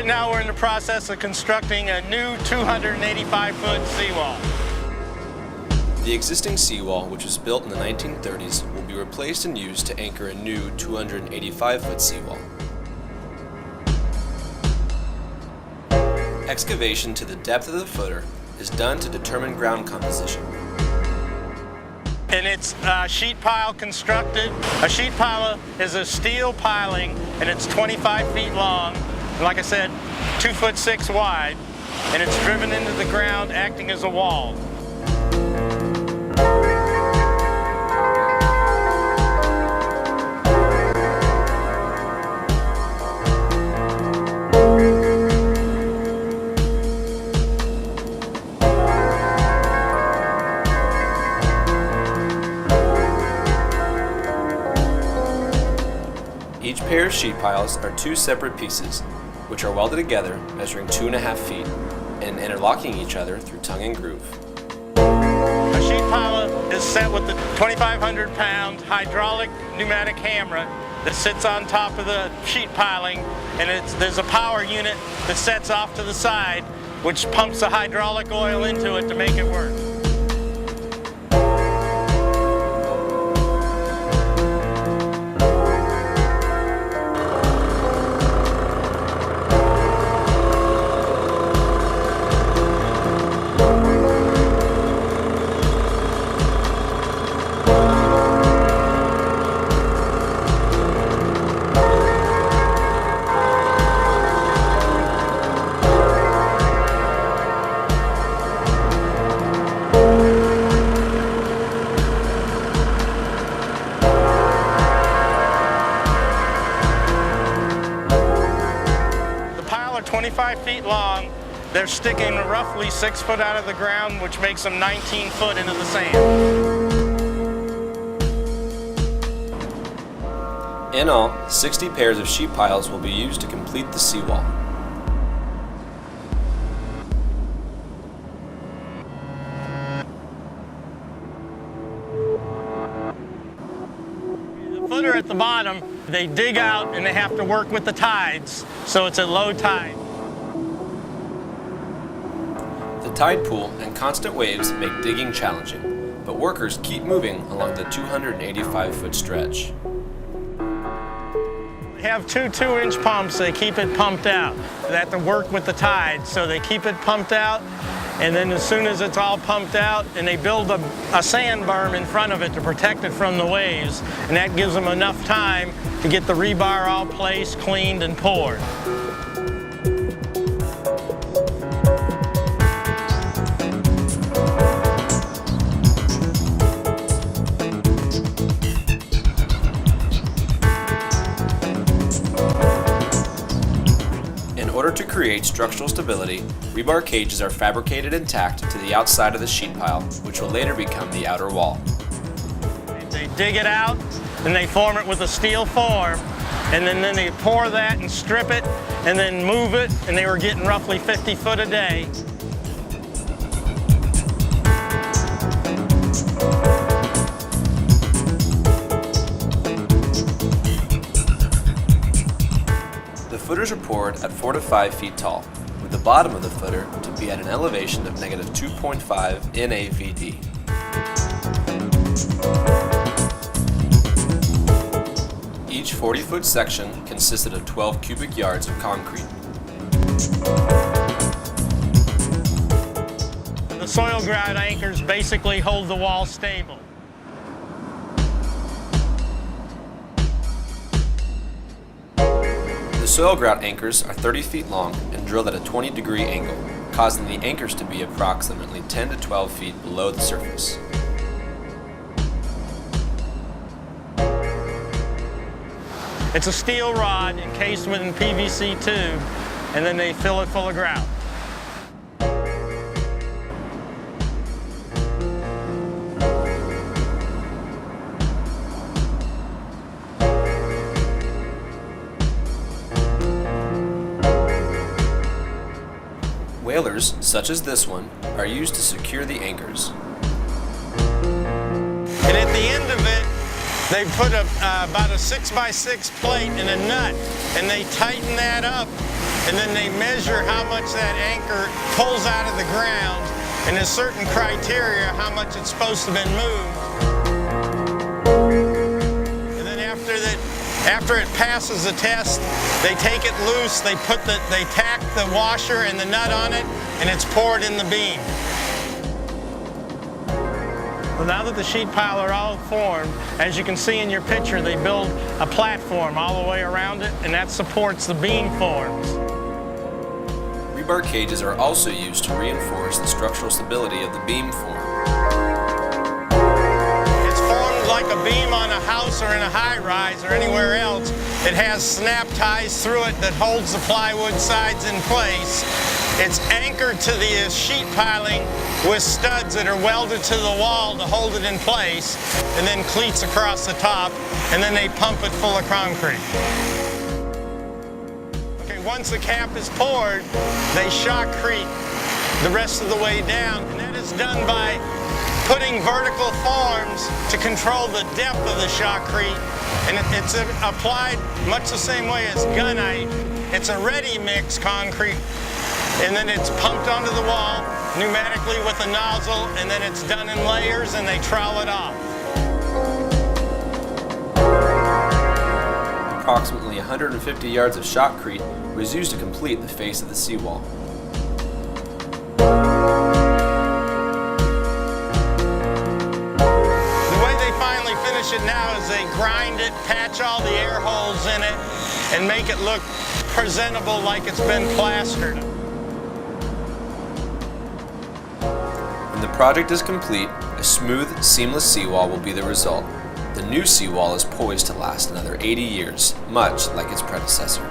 Right now we're in the process of constructing a new 285-foot seawall. The existing seawall, which was built in the 1930s, will be replaced and used to anchor a new 285-foot seawall. Excavation to the depth of the footer is done to determine ground composition. And it's sheet pile constructed. A sheet pile is a steel piling, and it's 25 feet long. Like I said, 2'6" wide, and it's driven into the ground, acting as a wall. Each pair of sheet piles are two separate pieces, which are welded together, measuring 2.5 feet, and interlocking each other through tongue and groove. A sheet pile is set with the 2,500-pound hydraulic pneumatic hammer that sits on top of the sheet piling, and there's a power unit that sets off to the side, which pumps the hydraulic oil into it to make it work. The pile are 25 feet long. They're sticking roughly 6 foot out of the ground, which makes them 19 foot into the sand. In all, 60 pairs of sheet piles will be used to complete the seawall. The footer at the bottom, they dig out and they have to work with the tides, so it's at low tide. The tide pool and constant waves make digging challenging, but workers keep moving along the 285-foot stretch. They have two 2-inch pumps. They keep it pumped out. They have to work with the tide, so they keep it pumped out, and then as soon as it's all pumped out, and they build a sand berm in front of it to protect it from the waves, and that gives them enough time to get the rebar all placed, cleaned, and poured. In order to create structural stability, rebar cages are fabricated and tacked to the outside of the sheet pile, which will later become the outer wall. They dig it out, and they form it with a steel form, and then they pour that and strip it, and then move it, and they were getting roughly 50 foot a day. The footers are poured at 4 to 5 feet tall, with the bottom of the footer to be at an elevation of -2.5 NAVD. Each 40-foot section consisted of 12 cubic yards of concrete. The soil grout anchors basically hold the wall stable. The soil grout anchors are 30 feet long and drilled at a 20-degree angle, causing the anchors to be approximately 10 to 12 feet below the surface. It's a steel rod encased within PVC tube, and then they fill it full of grout. Whalers, such as this one, are used to secure the anchors. And at the end of it, they put about a 6x6 plate and a nut, and they tighten that up and then they measure how much that anchor pulls out of the ground, and there's certain criteria how much it's supposed to have been moved. And then after it passes the test, they take it loose, they tack the washer and the nut on it, and it's poured in the beam. Well, now that the sheet pile are all formed, as you can see in your picture, they build a platform all the way around it, and that supports the beam forms. Rebar cages are also used to reinforce the structural stability of the beam form. It's formed like a beam on a house or in a high-rise or anywhere else. It has snap ties through it that holds the plywood sides in place. It's anchored to the sheet piling with studs that are welded to the wall to hold it in place, and then cleats across the top, and then they pump it full of concrete. Okay, once the cap is poured, they shotcrete the rest of the way down, and that is done by putting vertical forms to control the depth of the shotcrete, and it's applied much the same way as gunite. It's a ready mix concrete, and then it's pumped onto the wall pneumatically with a nozzle, and then it's done in layers and they trowel it off. Approximately 150 yards of shotcrete was used to complete the face of the seawall. The way they finally finish it now is they grind it, patch all the air holes in it, and make it look presentable like it's been plastered. When the project is complete, a smooth, seamless seawall will be the result. The new seawall is poised to last another 80 years, much like its predecessor.